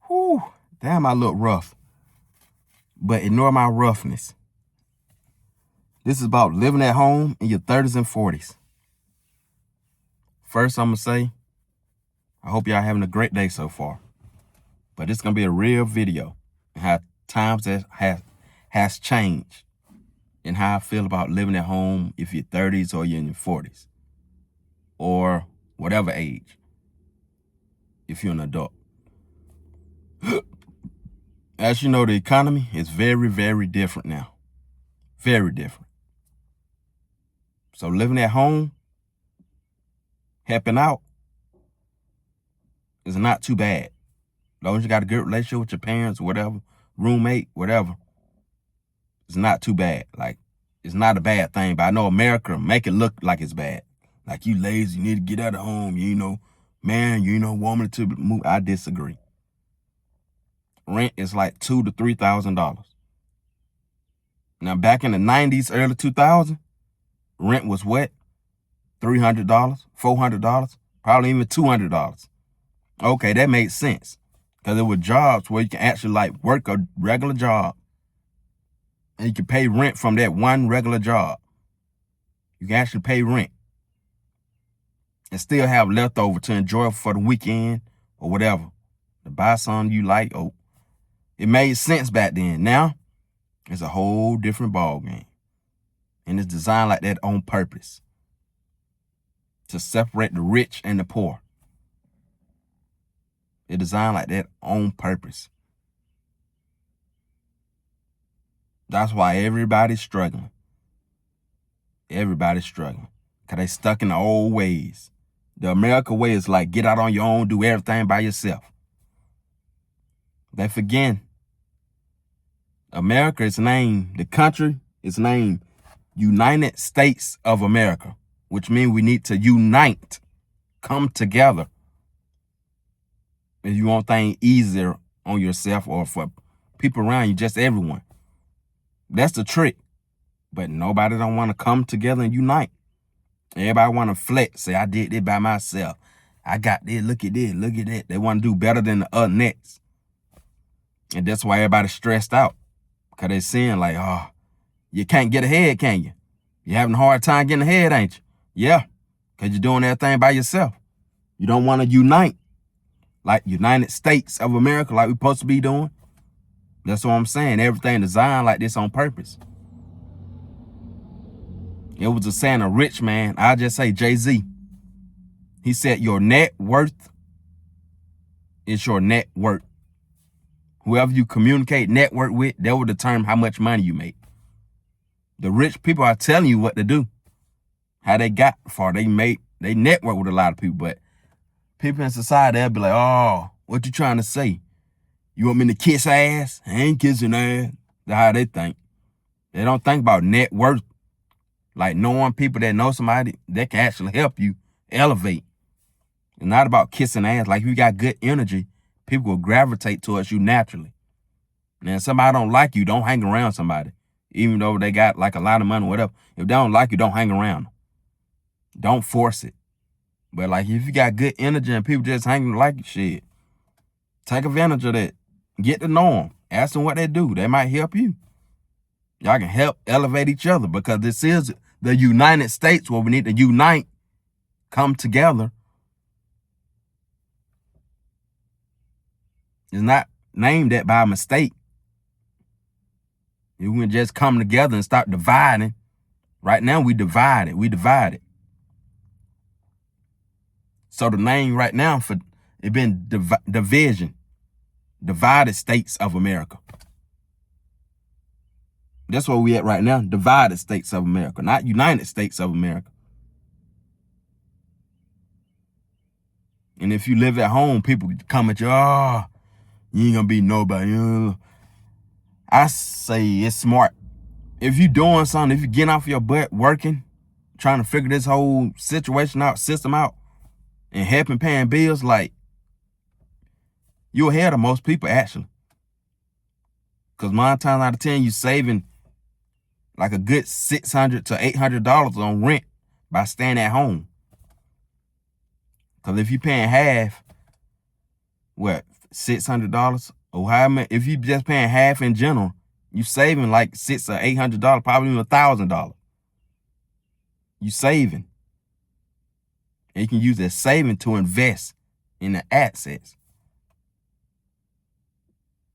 Whew, damn, I look rough. But ignore my roughness. This is about living at home in your 30s and 40s. First, I'm going to say, I hope y'all having a great day so far. But it's going to be a real video and how times has changed and how I feel about living at home if you're 30s or you're in your 40s or whatever age, if you're an adult. As you know, the economy is very, very different now. Very different. So living at home, helping out, is not too bad. As long as you got a good relationship with your parents, whatever, roommate, whatever, it's not too bad. Like, it's not a bad thing. But I know America make it look like it's bad. Like, you lazy, you need to get out of home, man, woman to move. I disagree. Rent is like $2,000 to $3,000. Now, back in the 90s, early 2000s, rent was what? $300, $400, probably even $200. Okay, that made sense. Because there were jobs where you can actually like work a regular job and you can pay rent from that one regular job. You can actually pay rent and still have leftover to enjoy for the weekend or whatever. To buy something you like. Oh, it made sense back then. Now, it's a whole different ball game. And it's designed like that on purpose. To separate the rich and the poor. It's designed like that on purpose. That's why everybody's struggling. Everybody's struggling. Because they stuck in the old ways. The America way is like, get out on your own, do everything by yourself. They forget. America is named, the country is named United States of America, which means we need to unite, come together. If you want things easier on yourself or for people around you, just everyone. That's the trick. But nobody don't want to come together and unite. Everybody want to flex, say, I did this by myself. I got this, look at this, look at that. They want to do better than the other next. And that's why everybody's stressed out. Because they're seeing like, oh, you can't get ahead, can you? You're having a hard time getting ahead, ain't you? Yeah, because you're doing everything by yourself. You don't want to unite. Like United States of America, like we're supposed to be doing. That's what I'm saying. Everything designed like this on purpose. It was a saying, a rich man, I'll just say Jay-Z. He said, your net worth is your net worth. Whoever you communicate, network with, that will determine how much money you make. The rich people are telling you what to do. How they got far. They network with a lot of people, but people in society, they'll be like, oh, what you trying to say? You want me to kiss ass? I ain't kissing ass. That's how they think. They don't think about net worth. Like knowing people that know somebody that can actually help you elevate. It's not about kissing ass. Like if you got good energy, people will gravitate towards you naturally. And if somebody don't like you, don't hang around somebody. Even though they got like a lot of money or whatever. If they don't like you, don't hang around them. Don't force it. But like if you got good energy and people just hanging like you, shit, take advantage of that. Get to know them. Ask them what they do. They might help you. Y'all can help elevate each other because this is the United States where we need to unite, come together. It's not named that by mistake. If we can just come together and start dividing. Right now we divided. So the name right now for it been division. Divided States of America. That's where we at right now. Divided States of America, not United States of America. And if you live at home, people come at you, oh, you ain't gonna be nobody. I say it's smart. If you doing something, if you getting off your butt working, trying to figure this whole situation out, system out, and helping paying bills, like, you're ahead of most people, actually. Because 9 times out of 10, you saving like a good $600 to $800 on rent by staying at home. Because if you're paying half, what, $600 or how much. If you just paying half in general, you saving like $600 or $800, probably even $1,000. You saving. And you can use that saving to invest in the assets.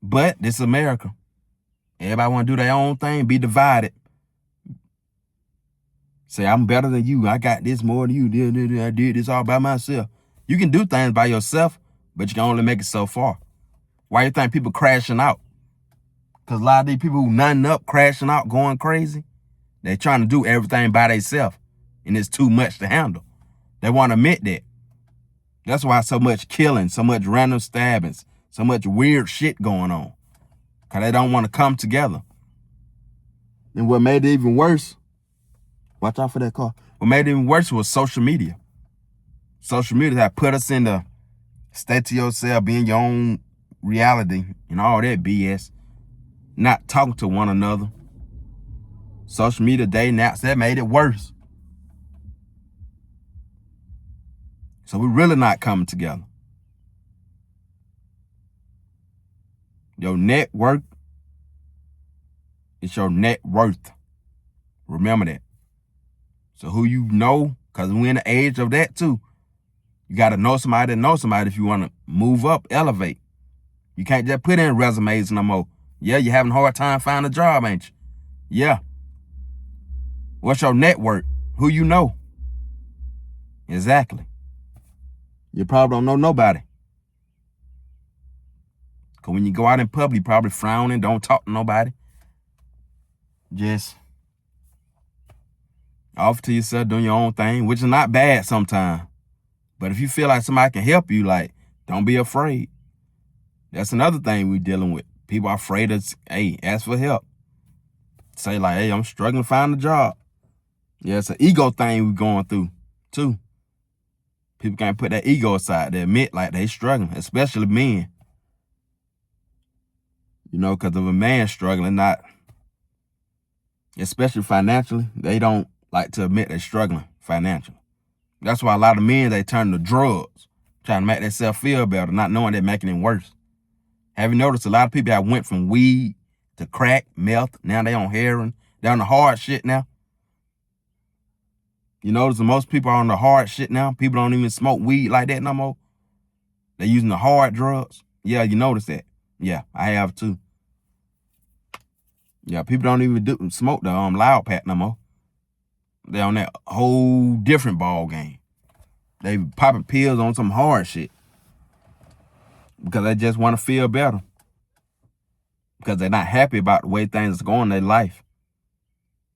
But this is America. Everybody want to do their own thing, be divided. Say, I'm better than you. I got this more than you. I did this all by myself. You can do things by yourself, but you can only make it so far. Why you think people crashing out? Because a lot of these people who nothing up, crashing out, going crazy, they trying to do everything by themselves, and it's too much to handle. They want to admit that. That's why so much killing, so much random stabbings, so much weird shit going on. Because they don't want to come together. And what made it even worse, watch out for that car. What made it even worse was social media. Social media had put us in the stay to yourself, be in your own reality and all that BS. Not talking to one another. Social media, dating apps, that made it worse. So we're really not coming together. Your network is your net worth. Remember that. So who you know, because we're in the age of that too. You got to know somebody that knows somebody if you want to move up, elevate. You can't just put in resumes no more. Yeah, you're having a hard time finding a job, ain't you? Yeah. What's your network? Who you know? Exactly. You probably don't know nobody. Because when you go out in public, you probably frowning, don't talk to nobody. Just off to yourself, doing your own thing, which is not bad sometimes. But if you feel like somebody can help you, like, don't be afraid. That's another thing we're dealing with. People are afraid of, hey, ask for help. Say like, hey, I'm struggling to find a job. Yeah, it's an ego thing we're going through, too. People can't put that ego aside. They admit like they struggling, especially men. You know, because if a man struggling, not, especially financially, they don't like to admit they're struggling financially. That's why a lot of men, they turn to drugs, trying to make themselves feel better, not knowing they're making it worse. Have you noticed a lot of people that went from weed to crack, meth, now they on heroin, they're on the hard shit now? You notice that most people are on the hard shit now? People don't even smoke weed like that no more. They're using the hard drugs. Yeah, you notice that. Yeah, I have too. Yeah, people don't even smoke the loud pack no more. They're on that whole different ball game. They popping pills on some hard shit because they just want to feel better. Because they're not happy about the way things are going in their life.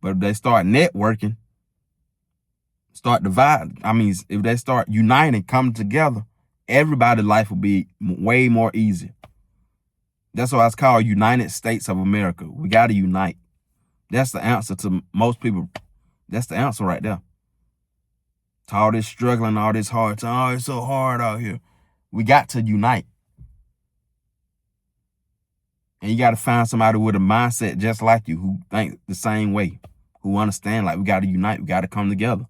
But if they start networking, if they start uniting, coming together, everybody's life will be way more easier. That's why it's called United States of America. We got to unite. That's the answer to most people. That's the answer right there. To all this struggling, all this hard time. Oh, it's so hard out here. We got to unite. And you got to find somebody with a mindset just like you who think the same way, who understand like we got to unite, we got to come together.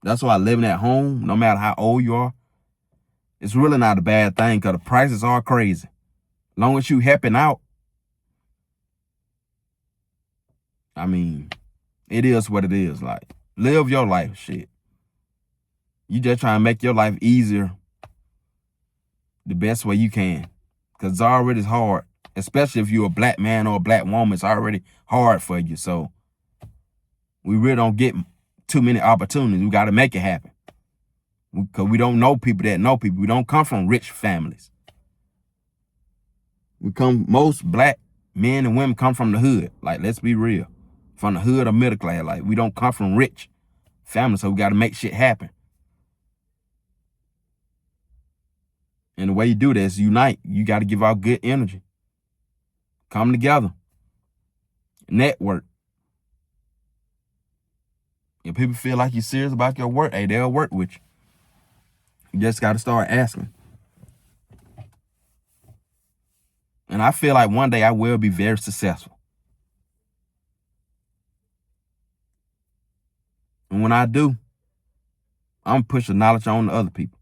That's why living at home, no matter how old you are, it's really not a bad thing because the prices are crazy. As long as you helping out, I mean, it is what it is. Like, live your life, shit. You just trying to make your life easier the best way you can. Because it's already hard. Especially if you're a black man or a black woman, it's already hard for you. So we really don't get too many opportunities. We got to make it happen. Because we don't know people that know people. We don't come from rich families. Most black men and women come from the hood. Like, let's be real. From the hood or middle class. Like, we don't come from rich families, so we got to make shit happen. And the way you do that is unite. You got to give out good energy. Come together. Network. If people feel like you're serious about your work, hey, they'll work with you. You just got to start asking. And I feel like one day I will be very successful. And when I do, I'm pushing knowledge on to other people.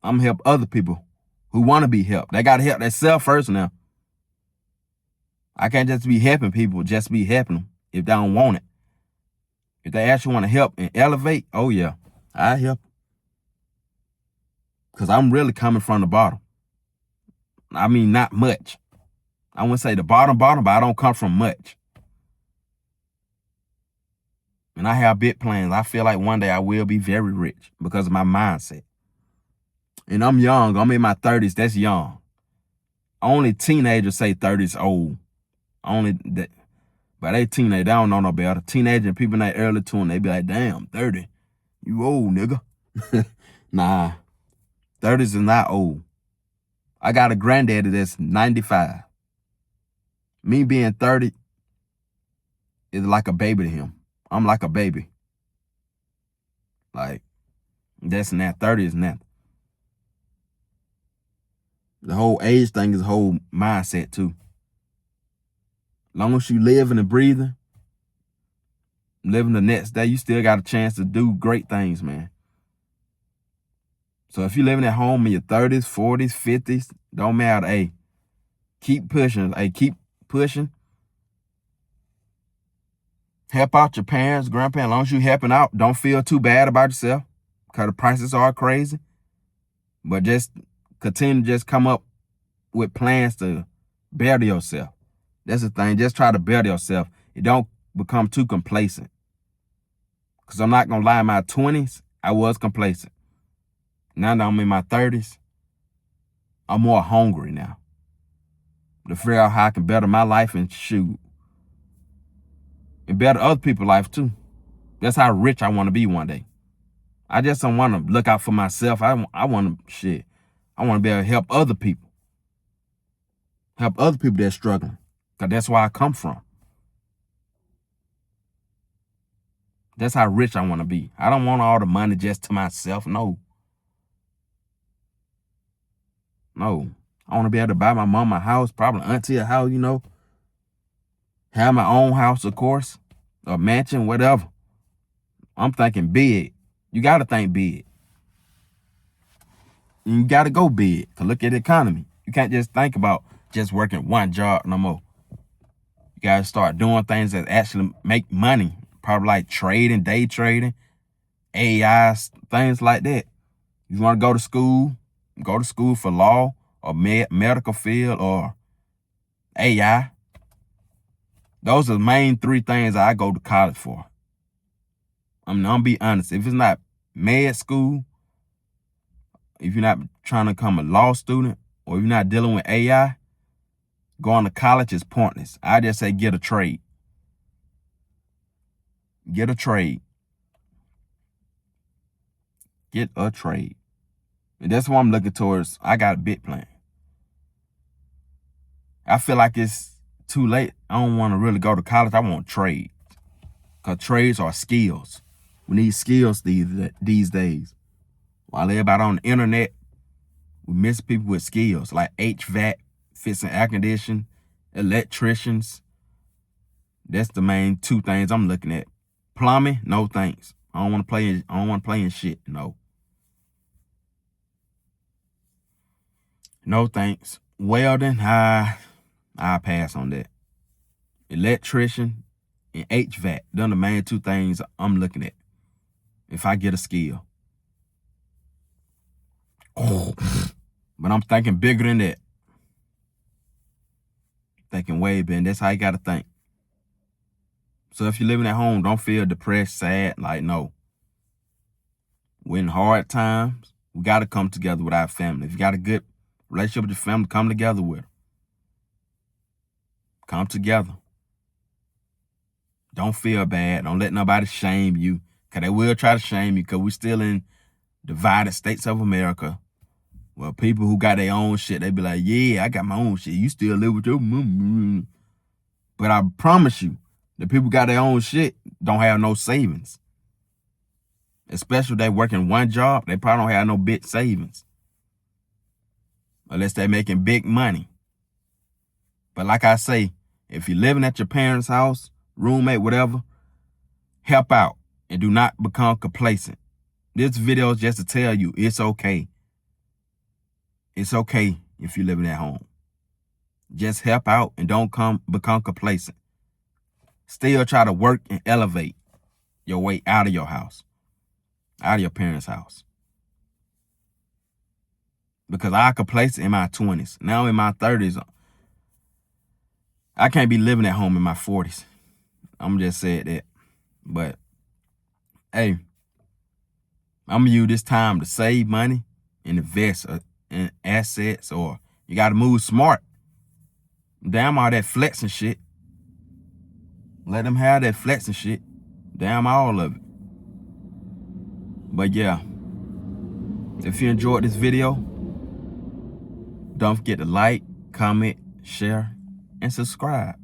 I'm gonna help other people who want to be helped. They gotta help themselves first now. I can't just be helping people, just be helping them if they don't want it. If they actually want to help and elevate, oh yeah, I help. Because I'm really coming from the bottom. I mean, not much. I wouldn't say the bottom, but I don't come from much. And I have big plans. I feel like one day I will be very rich because of my mindset. And I'm young. I'm in my 30s. That's young. Only teenagers say 30s old. Only that. But they teenage. They don't know no better. Teenagers and people in their early 20s, they be like, damn, 30. You old, nigga. Nah. 30s is not old. I got a granddaddy that's 95. Me being 30 is like a baby to him. I'm like a baby. Like, that's not 30 is nothing. The whole age thing is a whole mindset too. Long as you living and breathing, living the next day, you still got a chance to do great things, man. So if you're living at home in your 30s, 40s, 50s, don't matter. Hey, keep pushing. Hey, keep pushing. Help out your parents, grandparents. As long as you helping out, don't feel too bad about yourself because the prices are crazy. But just continue to just come up with plans to better yourself. That's the thing. Just try to better yourself. You don't become too complacent. Because I'm not going to lie, in my 20s, I was complacent. Now that I'm in my 30s, I'm more hungry now to figure out how I can better my life and shoot. And better other people's life too. That's how rich I want to be one day. I just don't want to look out for myself. I want to, I want to be able to help other people. Help other people that's struggling. Because that's where I come from. That's how rich I want to be. I don't want all the money just to myself. No. No. I want to be able to buy my mom a house, probably auntie a house, you know. Have my own house, of course. A mansion, whatever. I'm thinking big. You got to think big. You got to go big to look at the economy. You can't just think about just working one job no more. You got to start doing things that actually make money. Probably like trading, day trading, AI, things like that. You want to go to school for law or medical field or AI. Those are the main three things I go to college for. I'm gonna be honest. If it's not med school, if you're not trying to become a law student, or if you're not dealing with AI, going to college is pointless. I just say get a trade. Get a trade. Get a trade. And that's what I'm looking towards. I got a big plan. I feel like it's too late. I don't want to really go to college. I want trades. Because trades are skills. We need skills these days. While everybody on the internet, we miss people with skills like HVAC, fixing air conditioning, electricians. That's the main two things I'm looking at. Plumbing, no thanks. I don't want to play in shit. No. No thanks. Welding, I pass on that. Electrician and HVAC. They're the main two things I'm looking at. If I get a skill. Oh, but I'm thinking bigger than that. Thinking way bigger. That's how you got to think. So if you're living at home, don't feel depressed, sad. Like, no. We're in hard times. We got to come together with our family. If you got a good relationship with your family, come together with them. Come together. Don't feel bad. Don't let nobody shame you. Because they will try to shame you because we're still in divided states of America. Well, people who got their own shit, they be like, yeah, I got my own shit. You still live with your mom. But I promise you, the people who got their own shit don't have no savings. Especially if they working one job, they probably don't have no big savings. Unless they're making big money. But like I say, if you're living at your parents' house, roommate, whatever, help out and do not become complacent. This video is just to tell you it's okay. It's okay if you're living at home. Just help out and don't become complacent. Still try to work and elevate your way out of your house, out of your parents' house. Because I complacent in my 20s. Now in my 30s, I can't be living at home in my 40s. I'm just saying that. But, hey, I'm going to use this time to save money and invest in assets, or you got to move smart. Damn all that flexing shit. Let them have that flexing shit. Damn all of it. But yeah, if you enjoyed this video, don't forget to like, comment, share, and subscribe.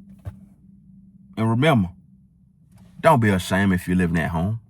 And remember, don't be ashamed if you're living at home.